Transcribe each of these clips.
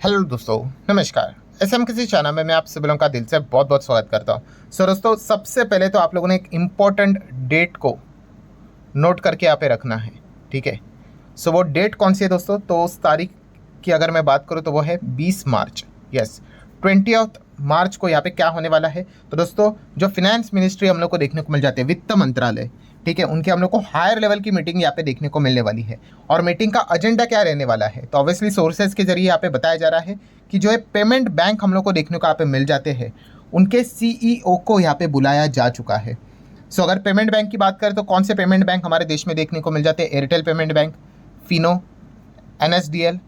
Hello दोस्तों, नमस्कार। SM किसी चैनल में मैं आप सभी लोगों का दिल से बहुत बहुत स्वागत करता हूँ। दोस्तों, सबसे पहले तो आप लोगों ने एक इम्पॉर्टेंट डेट को नोट करके यहाँ पे रखना है, ठीक है। वो डेट कौन सी है दोस्तों? तो उस तारीख की अगर मैं बात करूँ तो वो है 20 मार्च। यस, 20 मार्च को यहाँ पे क्या होने वाला है? तो दोस्तों, जो फिनेंस मिनिस्ट्री हम लोग को देखने को मिल जाती है, वित्त मंत्रालय, ठीक है, उनके हम लोग को हायर लेवल की मीटिंग यहाँ पे देखने को मिलने वाली है। और मीटिंग का एजेंडा क्या रहने वाला है? तो ऑब्वियसली सोर्सेज के जरिए यहाँ पे बताया जा रहा है कि जो है पेमेंट बैंक हम लोग को देखने को यहाँ पे मिल जाते हैं, उनके सीईओ को यहाँ पे बुलाया जा चुका है। अगर पेमेंट बैंक की बात करें तो कौन से पेमेंट बैंक हमारे देश में देखने को मिल जाते हैं? Airtel payment bank, Fino, NSDL,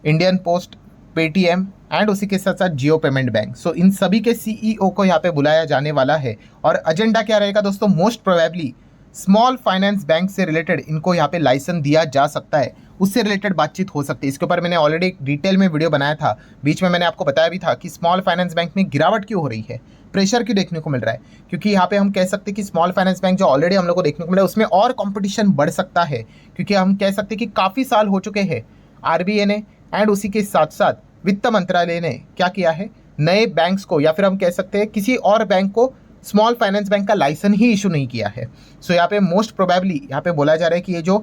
Indian post, Paytm and उसी के साथ साथ जियो पेमेंट बैंक। इन सभी के सीईओ को यहाँ पे बुलाया जाने वाला है। और एजेंडा क्या रहेगा दोस्तों? Most probably small finance bank से रिलेटेड इनको यहाँ पे लाइसेंस दिया जा सकता है, उससे रिलेटेड बातचीत हो सकती है। इसके ऊपर मैंने ऑलरेडी एक डिटेल में वीडियो बनाया था, बीच में मैंने आपको बताया भी था कि स्मॉल फाइनेंस बैंक में गिरावट क्यों हो रही है, प्रेशर क्यों देखने को मिल रहा है। क्योंकि यहाँ पे हम कह सकते हैं कि स्मॉल फाइनेंस बैंक जो ऑलरेडी हम लोग को देखने को मिला है उसमें और कंपटीशन बढ़ सकता है। क्योंकि हम कह सकते हैं कि काफ़ी साल हो चुके हैं आरबीआई ने एंड उसी के साथ साथ वित्त मंत्रालय ने क्या किया है, नए बैंक्स को या फिर हम कह सकते हैं किसी और बैंक को स्मॉल फाइनेंस बैंक का लाइसेंस ही इशू नहीं किया है। यहाँ पे मोस्ट प्रोबेबली यहाँ पे बोला जा रहा है कि ये जो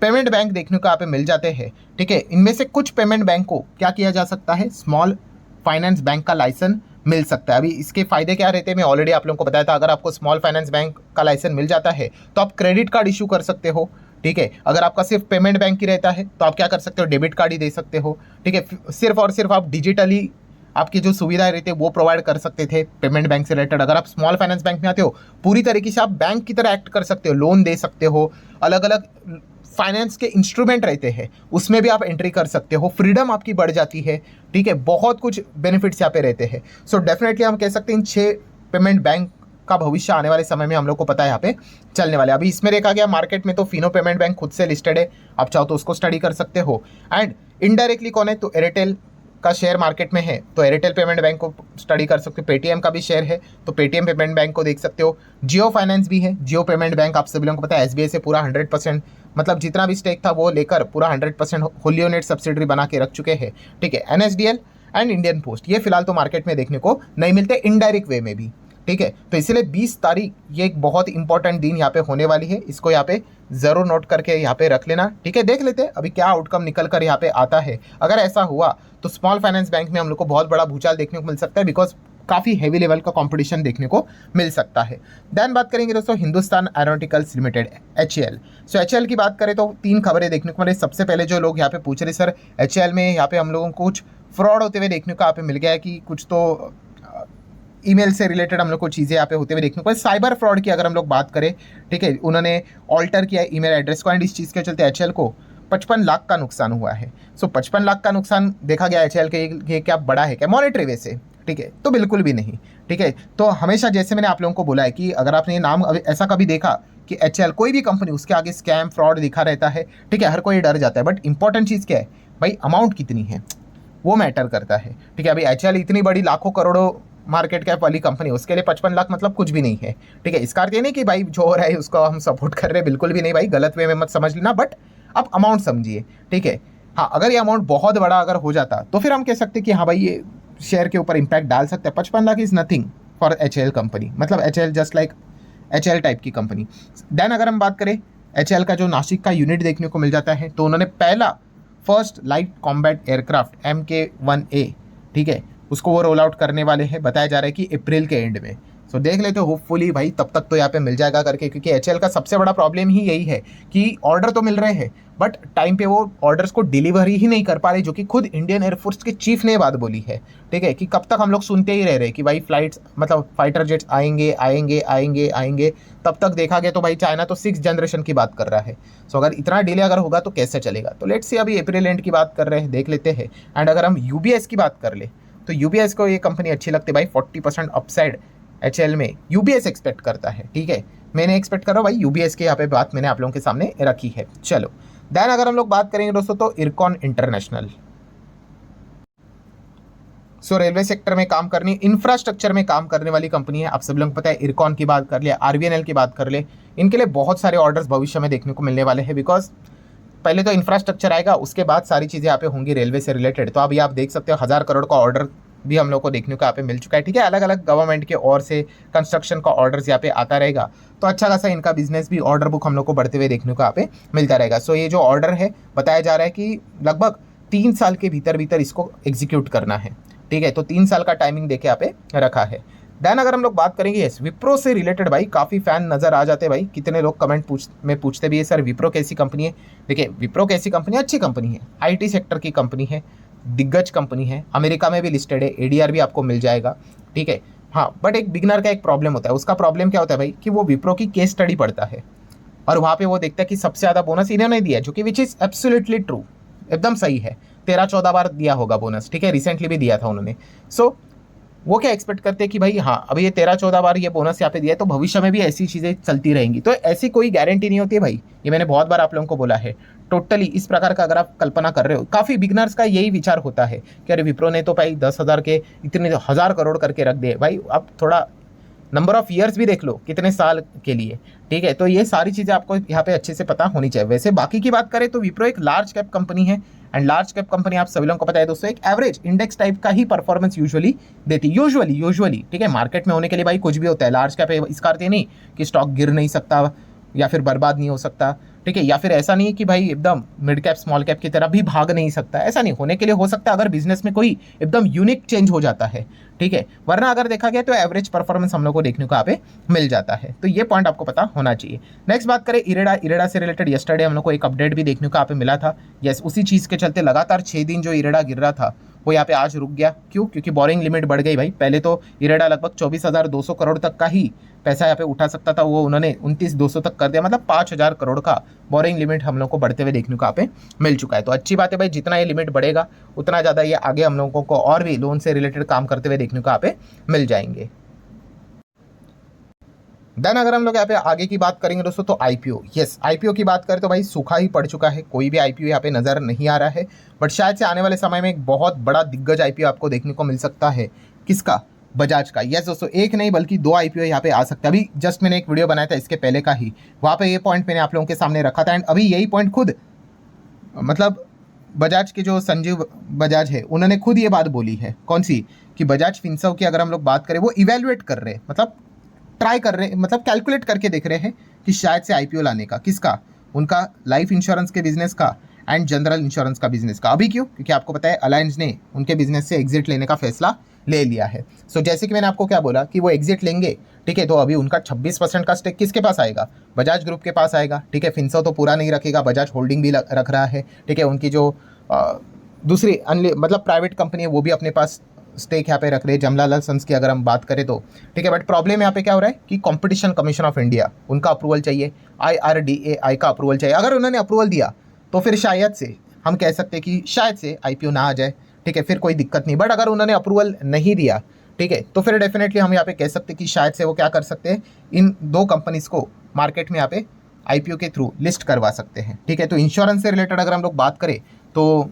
पेमेंट बैंक देखने को यहाँ पे मिल जाते हैं, ठीक है, इनमें से कुछ पेमेंट बैंक को क्या किया जा सकता है, स्मॉल फाइनेंस बैंक का लाइसेंस मिल सकता है। अभी इसके फायदे क्या रहते हैं मैं ऑलरेडी आप लोगों को बताया था। अगर आपको स्मॉल फाइनेंस बैंक का लाइसेंस मिल जाता है तो आप क्रेडिट कार्ड इशू कर सकते हो, ठीक है। अगर आपका सिर्फ पेमेंट बैंक ही रहता है तो आप क्या कर सकते हो, डेबिट कार्ड ही दे सकते हो, ठीक है। सिर्फ और सिर्फ आप डिजिटली आपकी जो सुविधाएं रहती है वो प्रोवाइड कर सकते थे पेमेंट बैंक से रिलेटेड। अगर आप स्मॉल फाइनेंस बैंक में आते हो, पूरी तरीके से आप बैंक की तरह एक्ट कर सकते हो, लोन दे सकते हो, अलग अलग फाइनेंस के इंस्ट्रूमेंट रहते हैं उसमें भी आप एंट्री कर सकते हो, फ्रीडम आपकी बढ़ जाती है, ठीक है। बहुत कुछ बेनिफिट्स यहाँ पे रहते हैं। डेफिनेटली हम कह सकते हैं इन 6 पेमेंट बैंक का भविष्य आने वाले समय में हम लोग को पता है यहाँ पे चलने वाले। अभी इसमें देखा गया मार्केट में तो फिनो पेमेंट बैंक खुद से लिस्टेड है, आप चाहो तो उसको स्टडी कर सकते हो। एंड इनडायरेक्टली कौन है, तो एयरटेल का शेयर मार्केट में है तो एयरटेल पेमेंट बैंक को स्टडी कर सकते हो। पेटीएम का भी शेयर है तो पेटीएम पेमेंट बैंक को देख सकते हो। जियो फाइनेंस भी है, जियो पेमेंट बैंक आप सभी लोगों को पता है एसबीआई से पूरा 100%, मतलब जितना भी स्टेक था वो लेकर पूरा 100% होली ओनेट सब्सिडरी बना के रख चुके हैं, ठीक है। एनएसडीएल एंड इंडियन पोस्ट ये फिलहाल तो मार्केट में देखने को नहीं मिलते, इनडायरेक्ट वे में भी, ठीक है। तो इसलिए 20 तारीख ये एक बहुत इंपॉर्टेंट दिन यहाँ पे होने वाली है, इसको यहाँ पे जरूर नोट करके यहाँ पे रख लेना, ठीक है। देख लेते हैं अभी क्या आउटकम निकल कर यहाँ पे आता है। अगर ऐसा हुआ तो स्मॉल फाइनेंस बैंक में हम लोग को बहुत बड़ा भूचाल देखने को मिल सकता है, बिकॉज काफ़ी हैवी लेवल का कंपटीशन देखने को मिल सकता है। देन बात करेंगे दोस्तों Hindustan aeronauticals limited, HAL. HAL की बात करें तो 3 खबरें देखने को मिले। सबसे पहले जो लोग यहाँ पे पूछ रहे सर एचएएल में यहाँ पे हम लोगों को कुछ फ्रॉड होते हुए देखने को यहाँ पे मिल गया है कि कुछ तो ईमेल से रिलेटेड हम लोग को चीज़ें यहाँ पे होते हुए देखने को। साइबर फ्रॉड की अगर हम लोग बात करें, ठीक है, उन्होंने ऑल्टर किया ईमेल एड्रेस को एंड इस चीज़ के चलते एचएएल को 55 लाख का नुकसान हुआ है। 55 लाख का नुकसान देखा गया एचएएल के, ये क्या बड़ा है क्या मॉनेटरी वे से? ठीक है, तो बिल्कुल भी नहीं, ठीक है। तो हमेशा जैसे मैंने आप लोगों को बोला है कि अगर आपने ये नाम ऐसा कभी देखा कि एचएएल कोई भी कंपनी उसके आगे स्कैम फ्रॉड दिखा रहता है, ठीक है, हर कोई डर जाता है। बट इंपॉर्टेंट चीज़ क्या है भाई, अमाउंट कितनी है वो मैटर करता है, ठीक है। अभी एचएएल इतनी बड़ी लाखों करोड़ों मार्केट कैप वाली कंपनी, उसके लिए 55 लाख मतलब कुछ भी नहीं है, ठीक है। इसका अर्थ ये नहीं कि भाई जो हो रहा है उसको हम सपोर्ट कर रहे हैं, बिल्कुल भी नहीं भाई, गलत वे में मत समझ लेना, बट आप अमाउंट समझिए, ठीक है। हाँ, अगर ये अमाउंट बहुत बड़ा अगर हो जाता तो फिर हम कह सकते कि हाँ भाई ये शेयर के ऊपर इंपैक्ट डाल सकते हैं। 55 lakh is nothing for HAL company, मतलब HAL just like HAL type की कंपनी। देन अगर हम बात करें एचएएल का जो नासिक का यूनिट देखने को मिल जाता है, तो उन्होंने first light combat aircraft MK-1A, ठीक है, उसको वो रोल आउट करने वाले हैं, बताया जा रहा है कि अप्रैल के एंड में। देख लेते हो होपफुली भाई तब तक तो यहाँ पे मिल जाएगा करके, क्योंकि एचएएल का सबसे बड़ा प्रॉब्लम ही यही है कि ऑर्डर तो मिल रहे हैं बट टाइम पे वो ऑर्डर्स को डिलीवरी ही नहीं कर पा रहे, जो कि खुद इंडियन एयरफोर्स के चीफ ने बात बोली है, ठीक है, कि कब तक हम लोग सुनते ही रह रहे कि भाई फ्लाइट्स मतलब फाइटर जेट्स आएंगे आएंगे आएंगे आएंगे, तब तक देखा गया तो भाई चाइना तो 6th जनरेशन की बात कर रहा है। अगर इतना डिले अगर होगा तो कैसे चलेगा? तो लेट्स सी, अभी अप्रैल एंड की बात कर रहे हैं, देख लेते हैं। एंड अगर हम यूबीएस की बात कर ले तो यूबीएस को ये कंपनी अच्छी लगती है भाई, 40% अपसाइड एचएएल में यूबीएस एक्सपेक्ट करता है, ठीक है। मैंने एक्सपेक्ट कर रहा हूँ भाई यूबीएस के यहाँ पे बात मैंने आप लोगों के सामने रखी है। चलो देन अगर हम लोग बात करेंगे दोस्तों तो इरकॉन इंटरनेशनल, रेलवे सेक्टर में काम करनी, इंफ्रास्ट्रक्चर में काम करने वाली कंपनी है, आप सब लोगों को पता है। इरकॉन की बात कर ले, आरबीएनएल की बात कर ले, इनके लिए बहुत सारे ऑर्डर्स भविष्य में देखने को मिलने वाले हैं, बिकॉज पहले तो इंफ्रास्ट्रक्चर आएगा, उसके बाद सारी चीज़ें यहाँ पे होंगी रेलवे से रिलेटेड। तो अभी आप देख सकते हो 1000 करोड़ का ऑर्डर भी हम लोग को देखने को यहाँ पे मिल चुका है, ठीक है। अलग अलग गवर्नमेंट के और से कंस्ट्रक्शन का ऑर्डर्स यहाँ पे आता रहेगा, तो अच्छा खासा इनका बिजनेस भी, ऑर्डर बुक हम लोग को बढ़ते हुए देखने को यहाँ पे मिलता रहेगा। सो ये जो ऑर्डर है बताया जा रहा है कि लगभग 3 साल के भीतर भीतर इसको एग्जीक्यूट करना है, ठीक है। तो 3 साल का टाइमिंग देके यहाँ पे रखा है। देन अगर हम लोग बात करेंगे यस विप्रो से रिलेटेड, भाई काफ़ी फैन नज़र आ जाते हैं भाई, कितने लोग कमेंट में पूछते भी है सर विप्रो कैसी कंपनी है। देखिए विप्रो कैसी कंपनी है, अच्छी कंपनी है, आईटी सेक्टर की कंपनी है, दिग्गज कंपनी है, अमेरिका में भी लिस्टेड है, एडीआर भी आपको मिल जाएगा, ठीक है। हाँ बट एक बिगनर का एक प्रॉब्लम होता है, उसका प्रॉब्लम क्या होता है भाई कि वो विप्रो की केस स्टडी पढ़ता है और वहाँ पे वो देखता है कि सबसे ज़्यादा बोनस इन्होंने दिया है, जो कि विच इज़ एब्सोल्युटली ट्रू, एकदम सही है। 13-14 बार दिया होगा बोनस, ठीक है, रिसेंटली भी दिया था उन्होंने। सो वो क्या एक्सपेक्ट करते हैं कि भाई हाँ अभी ये 13-14 बार ये बोनस यहाँ पे दिया है तो भविष्य में भी ऐसी चीज़ें चलती रहेंगी। तो ऐसी कोई गारंटी नहीं होती है भाई, ये मैंने बहुत बार आप लोगों को बोला है। टोटली इस प्रकार का अगर आप कल्पना कर रहे हो, काफ़ी बिगनर्स का यही विचार होता है कि अरे विप्रो ने तो भाई 10,000 के इतने 1000 करोड़ करके रख दिए। भाई अब थोड़ा नंबर ऑफ ईयर्स भी देख लो, कितने साल के लिए, ठीक है। तो ये सारी चीज़ें आपको यहाँ पे अच्छे से पता होनी चाहिए। वैसे बाकी की बात करें तो विप्रो एक लार्ज कैप कंपनी है, एंड लार्ज कैप कंपनी आप सभी लोगों को पता है दोस्तों, एक एवरेज इंडेक्स टाइप का ही परफॉर्मेंस यूजुअली देती है, यूजुअली, ठीक है। मार्केट में होने के लिए भाई कुछ भी होता है, लार्ज कैप है इसका अर्थ ये नहीं कि स्टॉक गिर नहीं सकता या फिर बर्बाद नहीं हो सकता, ठीक है, या फिर ऐसा नहीं है कि भाई एकदम मिड कैप स्मॉल कैप की तरह भी भाग नहीं सकता, ऐसा नहीं। होने के लिए हो सकता है अगर बिजनेस में कोई एकदम यूनिक चेंज हो जाता है, ठीक है, वरना अगर देखा गया तो एवरेज परफॉर्मेंस हम लोग को देखने को यहाँ पे मिल जाता है। तो ये पॉइंट आपको पता होना चाहिए। नेक्स्ट बात करें इरेडा से रिलेटेड, यस्टरडे हम लोग को एक अपडेट भी देखने को यहाँ पे मिला था। यस उसी चीज़ के चलते लगातार 6 दिन जो इरेडा गिर रहा था वो यहाँ पे आज रुक गया। क्यों? क्योंकि बोरिंग लिमिट बढ़ गई भाई। पहले तो इरेडा लगभग 24,200 करोड़ तक का ही पैसा यहाँ पे उठा सकता था, वो उन्होंने 29,200 तक कर दिया, मतलब 5,000 करोड़ का बोरिंग लिमिट हम लोग को बढ़ते हुए देखने को यहाँ पे मिल चुका है। तो अच्छी बात है भाई, जितना ये लिमिट बढ़ेगा उतना ज़्यादा ये आगे हम लोगों को और भी लोन से रिलेटेड काम करते हुए देखने को यहाँ पे मिल जाएंगे। देन अगर हम लोग यहाँ पे आगे की बात करेंगे दोस्तों तो आईपीओ, यस आईपीओ की बात करें तो भाई सूखा ही पड़ चुका है, कोई भी आईपीओ यहाँ पे नज़र नहीं आ रहा है। बट शायद से आने वाले समय में एक बहुत बड़ा दिग्गज आईपीओ आपको देखने को मिल सकता है। किसका? बजाज का। यस दोस्तों, एक नहीं बल्कि 2 आईपीओ यहाँ पे आ सकता है। अभी जस्ट मैंने एक वीडियो बनाया था इसके पहले का ही, वहाँ पे ये पॉइंट मैंने आप लोगों के सामने रखा था। एंड अभी यही पॉइंट खुद मतलब बजाज के जो संजीव बजाज है उन्होंने खुद ये बात बोली है। कौन सी? कि बजाज फिनसर्व की अगर हम लोग बात करें, वो इवेल्युएट कर रहे हैं, मतलब ट्राई कर रहे हैं, मतलब कैलकुलेट करके देख रहे हैं कि शायद से आईपीओ लाने का। किसका? उनका लाइफ इंश्योरेंस के बिजनेस का एंड जनरल इंश्योरेंस का बिजनेस का। अभी क्यों? क्योंकि आपको पता है अलायंस ने उनके बिजनेस से एग्जिट लेने का फैसला ले लिया है। सो जैसे कि मैंने आपको क्या बोला कि वो एग्जिट लेंगे, ठीक है, तो अभी उनका 26% का स्टेक किसके पास आएगा? बजाज ग्रुप के पास आएगा, ठीक है। फिनसर्व तो पूरा नहीं रखेगा, बजाज होल्डिंग भी रख रहा है, ठीक है। उनकी जो दूसरी मतलब प्राइवेट कंपनी है वो भी अपने पास स्टेक यहाँ पे रख रहे हैं, जमनालाल सन्स की अगर हम बात करें तो, ठीक है। बट प्रॉब्लम यहाँ पे क्या हो रहा है कि कंपटीशन कमीशन ऑफ इंडिया उनका अप्रूवल चाहिए, IRDAI का अप्रूवल चाहिए। अगर उन्होंने अप्रूवल दिया तो फिर शायद से हम कह सकते हैं कि शायद से आईपीओ ना आ जाए, ठीक है, फिर कोई दिक्कत नहीं। बट अगर उन्होंने अप्रूवल नहीं दिया, ठीक है, तो फिर डेफिनेटली हम यहाँ पे कह सकते हैं कि शायद से वो क्या कर सकते हैं, इन 2 कंपनीज़ को मार्केट में यहाँ पे आईपीओ के थ्रू लिस्ट करवा सकते हैं, ठीक है। तो इंश्योरेंस से रिलेटेड अगर हम लोग बात करें तो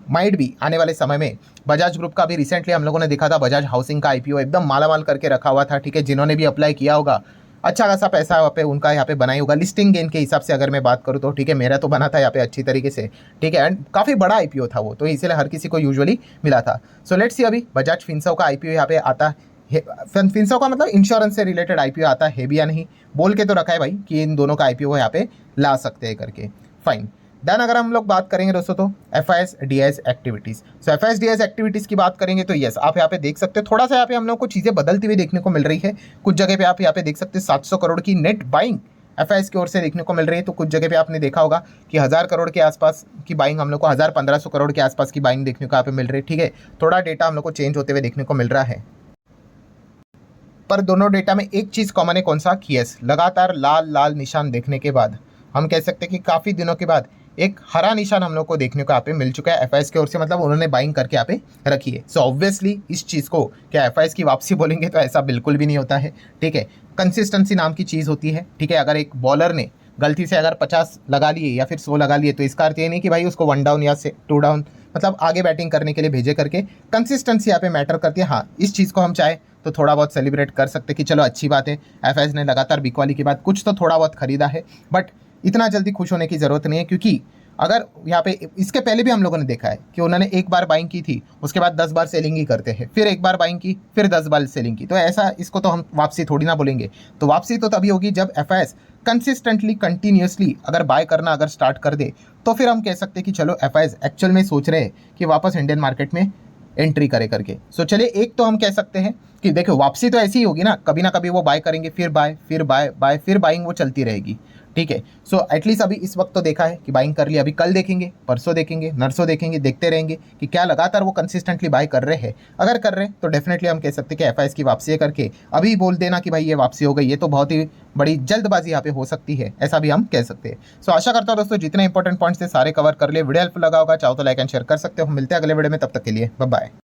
माइट भी आने वाले समय में बजाज ग्रुप का भी रिसेंटली हम लोगों ने देखा था, बजाज हाउसिंग का आईपीओ एकदम मालामाल करके रखा हुआ था, ठीक है। जिन्होंने भी अप्लाई किया होगा अच्छा खासा पैसा यहाँ पे उनका यहाँ पे बनाई होगा लिस्टिंग गेन के हिसाब से अगर मैं बात करूँ तो, ठीक है। मेरा तो बना था यहाँ पे अच्छी तरीके से, ठीक है, एंड काफ़ी बड़ा आईपीओ था वो, तो इसलिए हर किसी को यूजुअली मिला था। सो लेट्स सी अभी बजाज फिनसर्व का आईपीओ यहाँ पे आता है। फिनसर्व का मतलब इंश्योरेंस से रिलेटेड आईपीओ आता है भी या नहीं, बोल के तो रखा है भाई कि इन दोनों का आईपीओ यहाँ पे ला सकते हैं करके, फाइन। देन अगर हम लोग बात करेंगे दोस्तों तो FIS-DIS एक्टिविटीज़। सो FIS-DIS एक्टिविटीज़ की बात करेंगे तो यस आप यहाँ पे देख सकते हो थोड़ा सा यहाँ पे हम लोग को चीज़ें बदलती हुई देखने को मिल रही है। कुछ जगह पे आप यहाँ पे देख सकते हैं 700 करोड़ की नेट बाइंग FIS की ओर से देखने को मिल रही है। तो कुछ जगह पे आपने देखा होगा कि 1000 करोड़ के आसपास की बाइंग हम लोग को 1000-1500 करोड़ के आसपास की बाइंग देखने को यहाँ पे मिल रही है, ठीक है। थोड़ा डेटा हम लोग को चेंज होते हुए देखने को मिल रहा है, पर दोनों डेटा में एक चीज़ कॉमन है। कौन सा? कि यस लगातार लाल लाल निशान देखने के बाद हम कह सकते हैं कि काफ़ी दिनों के बाद एक हरा निशान हम लोग को देखने को यहाँ पे मिल चुका है FIS की ओर से, मतलब उन्होंने बाइंग करके यहाँ पे रखी है। सो ऑब्वियसली इस चीज़ को क्या FIS की वापसी बोलेंगे तो ऐसा बिल्कुल भी नहीं होता है, ठीक है। कंसिस्टेंसी नाम की चीज़ होती है, ठीक है। अगर एक बॉलर ने गलती से अगर 50 लगा लिए या फिर 100 लगा लिए तो इसका अर्थ ये नहीं कि भाई उसको 1 डाउन या 2 डाउन मतलब आगे बैटिंग करने के लिए भेजे करके। कंसिस्टेंसी यहाँ पे मैटर करती है। हाँ, इस चीज़ को हम चाहे तो थोड़ा बहुत सेलिब्रेट कर सकते कि चलो अच्छी बात है, FIS ने लगातार बिकवाली के बाद कुछ तो थोड़ा बहुत खरीदा है, बट इतना जल्दी खुश होने की ज़रूरत नहीं है, क्योंकि अगर यहाँ पे इसके पहले भी हम लोगों ने देखा है कि उन्होंने एक बार बाइंग की थी, उसके बाद 10 बार सेलिंग ही करते हैं, फिर एक बार बाइंग की, फिर 10 बार सेलिंग की। तो ऐसा इसको तो हम वापसी थोड़ी ना बोलेंगे। तो वापसी तो तभी होगी जब एफआईएस कंसिस्टेंटली कंटिन्यूसली अगर बाय करना अगर स्टार्ट कर दे, तो फिर हम कह सकते हैं कि चलो एफआईएस एक्चुअल में सोच रहे हैं कि वापस इंडियन मार्केट में एंट्री करे करके। सो चलिए, एक तो हम कह सकते हैं कि देखो वापसी तो ऐसी ही होगी ना कभी वो बाय करेंगे, फिर बाय, फिर बाय, बाय, फिर बाइंग, वो चलती रहेगी। ठीक है। सो एटलीस्ट अभी इस वक्त तो देखा है कि बाइंग कर लिया, अभी कल देखेंगे, परसों देखेंगे, नरसों देखेंगे, देखते रहेंगे कि क्या लगातार वो कंसिस्टेंटली बाय कर रहे हैं। अगर कर रहे हैं तो डेफिनेटली हम कह सकते हैं कि एफआईएस की वापसी करके अभी बोल देना कि भाई ये वापसी हो गई, ये तो बहुत ही बड़ी जल्दबाजी यहाँ पे हो सकती है, ऐसा भी हम कह सकते हैं। सो आशा करता हूँ दोस्तों जितने इंपॉर्टेंट पॉइंट्स थे सारे कवर कर लिए। वीडियो हेल्पफुल लगा होगा, चाहो तो लाइक एंड शेयर कर सकते हो। हम मिलते हैं अगले वीडियो में, तब तक के लिए बाय बाय।